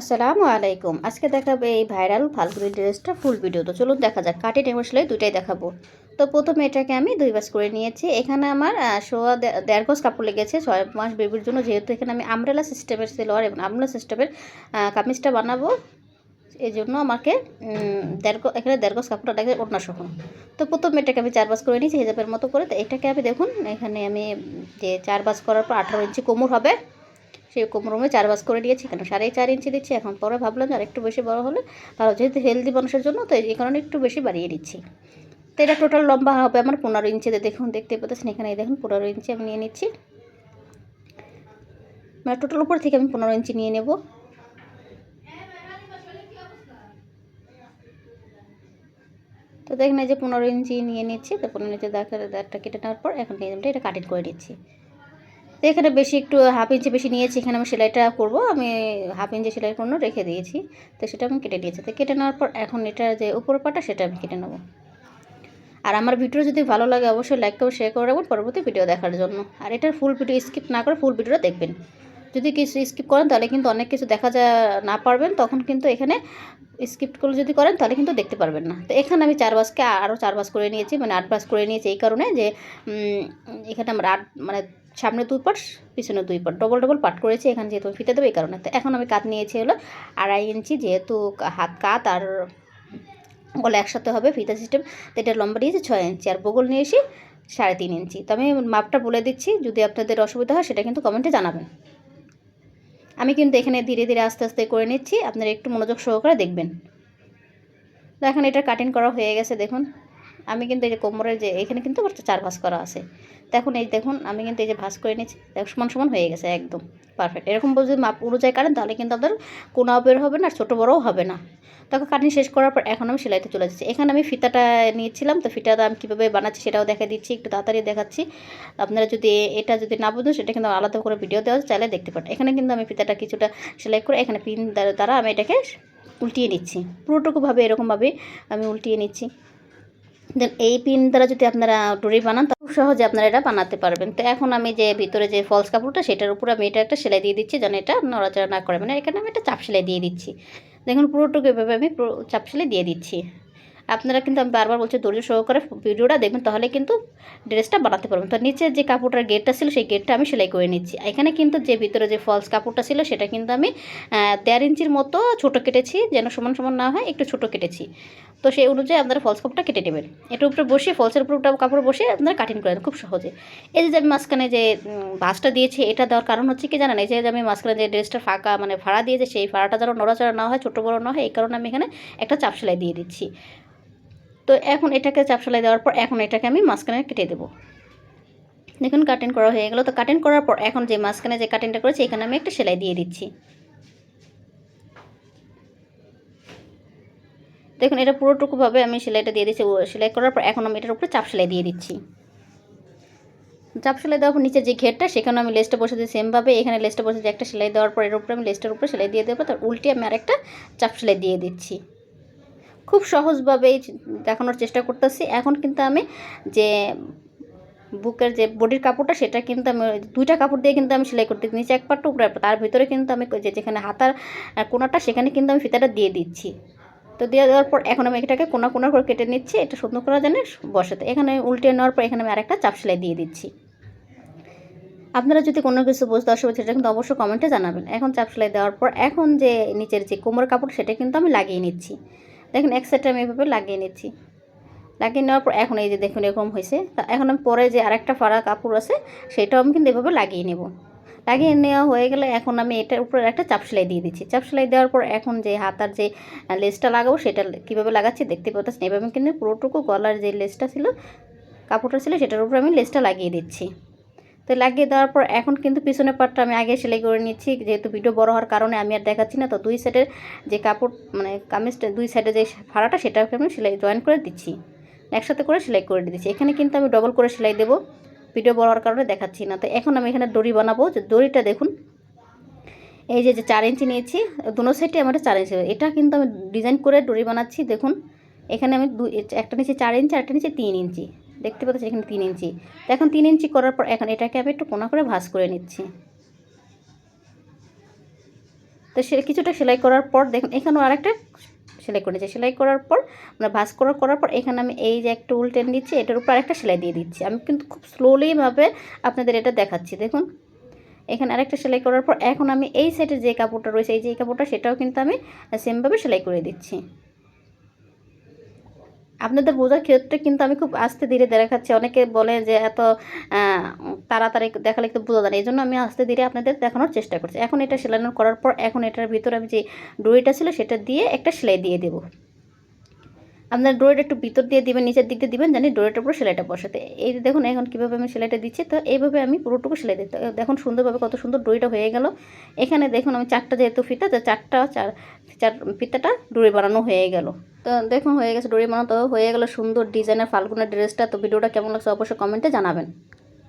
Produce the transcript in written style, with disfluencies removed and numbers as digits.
আসসালামু আলাইকুম। আজকে দেখাবো এই ভাইরাল ফাল্গুনি ড্রেসটা ফুল ভিডিও। তো চলুন দেখা যাক। কাটিং এবং সেলাই দুইটাই দেখাবো। তো প্রথমে এটাকে আমি 2 ভাঁজ করে নিয়েছি। এখানে আমার সোয়া দেড় গজ কাপড় লেগেছে 6 মাস বেবির জন্য। যেহেতু এখানে আমি আমব্রেলা সিস্টেমের সেলোয়ার এবং আমব্রেলা সিস্টেমের কামিজটা বানাবো, এজন্য আমাকে এখানে দেড় গজ কাপড়টা লাগে ওড়না সহ। তো প্রথমে এটাকে আমি 4 ভাঁজ করে নিয়েছি হিজাবের মতো করে। তো এটাকে আমি দেখুন এখানে আমি যে 4 ভাঁজ করার পর 18 ইঞ্চি কোমর হবে, সেই কোমরমে 4 ভাঁজ করে দিয়েছি। কেন 4.5 ইঞ্চি দিচ্ছি। এখন পরে ভাবলাম যে আরেকটু বেশি বড় হলে ভালো, যেহেতু হেলদি মানুষের জন্য, তো এই কারণে একটু বেশি বাড়িয়ে দিচ্ছি। তো এটা টোটাল লম্বা হবে আমার 15 ইঞ্চিতে। দেখুন, দেখতে পাচ্ছেন এখানে, এই দেখুন 15 ইঞ্চি আমি নিয়ে নিচ্ছি। মানে টোটাল উপর থেকে আমি 15 ইঞ্চি নিয়ে নেব। তো দেখেন এই যে 15 ইঞ্চি নিয়ে নিচ্ছি। তো 15 ইঞ্চি দাগটা কেটে নেওয়ার পর এখন এটা কাটিং করে নিচ্ছি। তো এখানে বেশি একটু হাফ ইঞ্চি বেশি নিয়েছি। এখানে আমি সেলাইটা করব, আমি হাফ ইঞ্চি সেলাই জন্য রেখে দিয়েছি। তো সেটা আমি কেটে নিয়েছি। তো কেটে নেওয়ার পর এখন এটা যে উপরের পাটা সেটা আমি কেটে নেব। আর আমার ভিডিও যদি ভালো লাগে অবশ্যই লাইক করে শেয়ার করে রাখবেন পরবর্তী ভিডিও দেখার জন্য। আর এটার ফুল ভিডিও স্কিপ না করে ফুল ভিডিওটা দেখবেন। যদি কিছু স্কিপ করেন তাহলে কিন্তু অনেক কিছু দেখা যায় না পারবেন, তখন কিন্তু এখানে স্কিপ করে যদি করেন তাহলে কিন্তু দেখতে পারবেন না। তো এখানে আমি 4 ভাঁজকে আরও 4 ভাঁজ করে নিয়েছি, মানে 8 ভাঁজ করে নিয়েছি। এই কারণে যে এখানে আমরা 8 মানে সামনে 2 পাট পিছনে 2 পাট ডবল ডবল পাট করেছি এখানে, যেহেতু ফিতে দেবো এই কারণে। তো এখন আমি কাত নিয়েছি হলো 2.5 ইঞ্চি, যেহেতু হাত কাত আর গলা একসাথে হবে ফিতা সিস্টেম। তো এটা লম্বা নিয়েছি 6 ইঞ্চি আর বগল নিয়েছি 3.5 ইঞ্চি। তো আমি মাপটা বলে দিচ্ছি, যদি আপনাদের অসুবিধা হয় সেটা কিন্তু কমেন্টে জানাবেন। আমি কিন্তু এখানে ধীরে ধীরে আস্তে আস্তে করে নিচ্ছি, আপনারা একটু মনোযোগ সহকারে দেখবেন। দেখেন এটা কাটিং করা হয়ে গেছে। দেখুন আমি কিন্তু এই যে কোমরের যে এখানে কিন্তু 4 ভাঁজ করা আছে। দেখুন এই দেখুন আমি কিন্তু এই যে ভাঁজ করে নিচ্ছি, সমান সমান হয়ে গেছে একদম পারফেক্ট। এরকম যদি মাপ অনুযায়ী কাটেন তাহলে কিন্তু আপনার কোনাও বের হবে না আর ছোটো বড়ও হবে না। তখন কাটিং শেষ করার পর এখন আমি সেলাইতে চলে যাচ্ছি। এখানে আমি ফিতাটা নিয়েছিলাম, তো ফিতাটা আমি কীভাবে বানাচ্ছি সেটাও দেখা দিচ্ছি, একটু তাড়াতাড়ি দেখাচ্ছি। আপনারা যদি এটা যদি না বুঝুন সেটা কিন্তু আলাদা করে ভিডিও দেওয়া চাইলে দেখতে পারেন। এখানে কিন্তু আমি ফিতাটা কিছুটা সেলাই করে এখানে পিন দ্বারা আমি এটাকে উল্টিয়ে নিচ্ছি, পুরোটুকুভাবে এরকমভাবে আমি উল্টিয়ে নিচ্ছি। দেন এই পিন দ্বারা যদি আপনারা ডোরি বানান তাহলে খুব সহজে আপনারা এটা বানাতে পারবেন। তো এখন আমি যে ভিতরে যে ফলস কাপড়টা সেটার উপর আমি এটা একটা সেলাই দিয়ে দিচ্ছি, যেন এটা নড়াচড়া না করে। মানে এখানে আমি একটা চাপ সেলাই দিয়ে দিচ্ছি। দেখুন পুরোটুকু এভাবে আমি চাপ সেলাই দিয়ে দিচ্ছি। আপনারা কিন্তু আমি বারবার বলছি ধৈর্য সহকারে ভিডিওটা দেখবেন, তাহলে কিন্তু ড্রেসটা বানাতে পারবেন। তো নিচের যে কাপড়টার গেটটা ছিল সেই গেটটা আমি সেলাই করে নিচ্ছি। এখানে কিন্তু যে ভিতরে যে ফলস কাপড়টা ছিল সেটা কিন্তু আমি 1.5 ইঞ্চির মতো ছোটো কেটেছি, যেন সমান সমান না হয়, একটু ছোটো কেটেছি। তো সেই অনুযায়ী আপনারা ফলস কাপড়টা কেটে নেবেন। এটার উপরে বসিয়ে ফলসের উপর কাপড় বসিয়ে আপনারা কাটিং করে দেন খুব সহজে। এই যে আমি মাঝখানে যে ভাঁজটা দিয়েছি, এটা দেওয়ার কারণ হচ্ছে কি জানেন, এই যে আমি মাঝখানে যে ড্রেসটা ফাঁকা মানে ফাড়া দিয়েছে সেই ফাড়াটা যেন নড়াচড়া না হয়, ছোটো বড়ো না হয়, এই কারণে আমি এখানে একটা চাপ সেলাই দিয়ে দিচ্ছি। তো এখন এটাকে চাপ সেলাই দেওয়ার পর এখন এটাকে আমি মাঝখানে কেটে দেবো। দেখুন কাটিং করা হয়ে গেল। তো কাটিং করার পর এখন যে মাঝখানে যে কাটিংটা করেছি এখানে আমি একটা সেলাই দিয়ে দিচ্ছি। দেখুন এটা পুরোটুকুভাবে আমি সেলাইটা দিয়ে দিচ্ছি। সেলাই করার পর এখন আমি এটার উপরে চাপ সেলাই দিয়ে দিচ্ছি। চাপ সেলাই দেওয়ার পর নিচে যে ঘেরটা সেখানে আমি লেসটা বসে দিই সেমভাবে। এখানে লেসটা বসে দিয়ে একটা সেলাই দেওয়ার পর এর উপরে আমি লেসটার উপরে সেলাই দিয়ে দেবো, তার উল্টে আমি আরেকটা চাপ সেলাই দিয়ে দিচ্ছি। খুব সহজভাবেই দেখানোর চেষ্টা করতেছি। এখন কিন্তু আমি যে বুকের যে বডির কাপড়টা সেটা কিন্তু আমি 2টা কাপড় দিয়ে কিন্তু আমি সেলাই করতে, নিচে এক পাটটা উপরে এক পাট, তার ভিতরে কিন্তু আমি যেখানে হাতার কোনাটা সেখানে কিন্তু আমি ফিতাটা দিয়ে দিচ্ছি। তো দিয়ে দেওয়ার পর এখন আমি এটাকে কোনা কোনা করে কেটে নিচ্ছি, এটা সুন্দর করে জানে বসাতে। এখানে উল্টে নেওয়ার পর এখানে আমি আরেকটা চাপ সেলাই দিয়ে দিচ্ছি। আপনারা যদি কোনো কিছু বুঝতে অসুবিধা সেটা কিন্তু অবশ্যই কমেন্টে জানাবেন। এখন চাপ সেলাই দেওয়ার পর এখন যে নিচের যে কোমর কাপড় সেটা কিন্তু আমি লাগিয়ে নিচ্ছি। দেখুন এক সাইডে আমি এভাবে লাগিয়ে নিচ্ছি। লাগিয়ে নেওয়ার পর এখন এই যে দেখুন এরকম হয়েছে। তা এখন আমি পরে যে আরেকটা ফাড়া কাপড় আছে সেটাও আমি কিন্তু এভাবে লাগিয়ে নেব। লাগিয়ে নেওয়া হয়ে গেলে এখন আমি এটার উপরে একটা চাপ সেলাই দিয়ে দিচ্ছি। চাপ সেলাই দেওয়ার পর এখন যে হাতার যে লেসটা লাগাবো সেটা কীভাবে লাগাচ্ছি দেখতে পাচ্ছেন। এভাবে কিন্তু পুরোটুকু গলার যে লেসটা ছিল কাপড়টা ছিল সেটার উপরে আমি লেসটা লাগিয়ে দিচ্ছি। তো লাগিয়ে দেওয়ার পর এখন কিন্তু পিছনের পাটটা আমি আগে সেলাই করে নিচ্ছি, যেহেতু ভিডিও বড় হওয়ার কারণে আমি আর দেখাচ্ছি না। তো 2 সাইডের যে কাপড় মানে কামিজটা 2 সাইডে যে ফাড়াটা সেটাকে আমি সেলাই জয়েন করে দিচ্ছি, একসাথে করে সেলাই করে দিচ্ছি। এখানে কিন্তু আমি ডবল করে সেলাই দেবো, ভিডিও বড় হওয়ার কারণে দেখাচ্ছি না। তো এখন আমি এখানে দড়ি বানাবো। যে দড়িটা দেখুন এই যে 4 ইঞ্চি নিয়েছি, দুনো সাইডে আমার 4 ইঞ্চি, এটা কিন্তু আমি ডিজাইন করে দড়ি বানাচ্ছি। দেখুন এখানে আমি একটা নিচে 4 ইঞ্চি আর একটা নিচে 3 ইঞ্চি, দেখতে পাচ্ছি এখানে 3 ইঞ্চি। তো এখন 3 ইঞ্চি করার পর এখন এটাকে আমি একটু কোনা করে ভাঁজ করে নিচ্ছি। তো কিছুটা সেলাই করার পর দেখুন এখানেও আরেকটা সেলাই করে নিচ্ছি। সেলাই করার পর মানে ভাঁজ করার পর এখানে আমি এই যে একটা উল টেনে দিচ্ছি, এটার উপর আরেকটা সেলাই দিয়ে দিচ্ছি। আমি কিন্তু খুব স্লোলিভাবে আপনাদের এটা দেখাচ্ছি। দেখুন এখানে আরেকটা সেলাই করার পর এখন আমি এই সাইডের যে কাপড়টা রয়েছে, এই যে কাপড়টা, সেটাও কিন্তু আমি সেমভাবে সেলাই করে দিচ্ছি। আপনাদের বোঝার ক্ষেত্রে কিন্তু আমি খুব আস্তে ধীরে দেখাচ্ছি। অনেকে বলে যে এত তাড়াতাড়ি দেখালে একটু বোঝা যায় না, এই জন্য আমি আস্তে ধীরে আপনাদের দেখানোর চেষ্টা করছি। এখন এটা সেলাই করার পর এখন এটার ভিতরে আমি যে ডরিটা ছিল সেটা দিয়ে একটা সেলাই দিয়ে দেবো। আপনার ডোরিটা একটু ভিতর দিয়ে দিবেন, নিচের দিক দিয়ে দিবেন, জানি ডোরিটার উপর সেলাইটা বসাতে। এই যে দেখুন এখন কীভাবে আমি সেলাইটা দিচ্ছি, তো এইভাবে আমি পুরোটুকু সেলাই দিতে। দেখুন সুন্দরভাবে কত সুন্দর ডোরিটা হয়ে গেল। এখানে দেখুন আমি 4টা যেহেতু ফিতা, তো চার ফিতাটা ডোরি বানানো হয়ে গেল। তো দেখুন হয়ে গেছে ডোরি বানানো, তো হয়ে গেল সুন্দর ডিজাইনের ফাল্গুনের ড্রেসটা। তো ভিডিওটা কেমন লাগছে অবশ্যই কমেন্টে জানাবেন।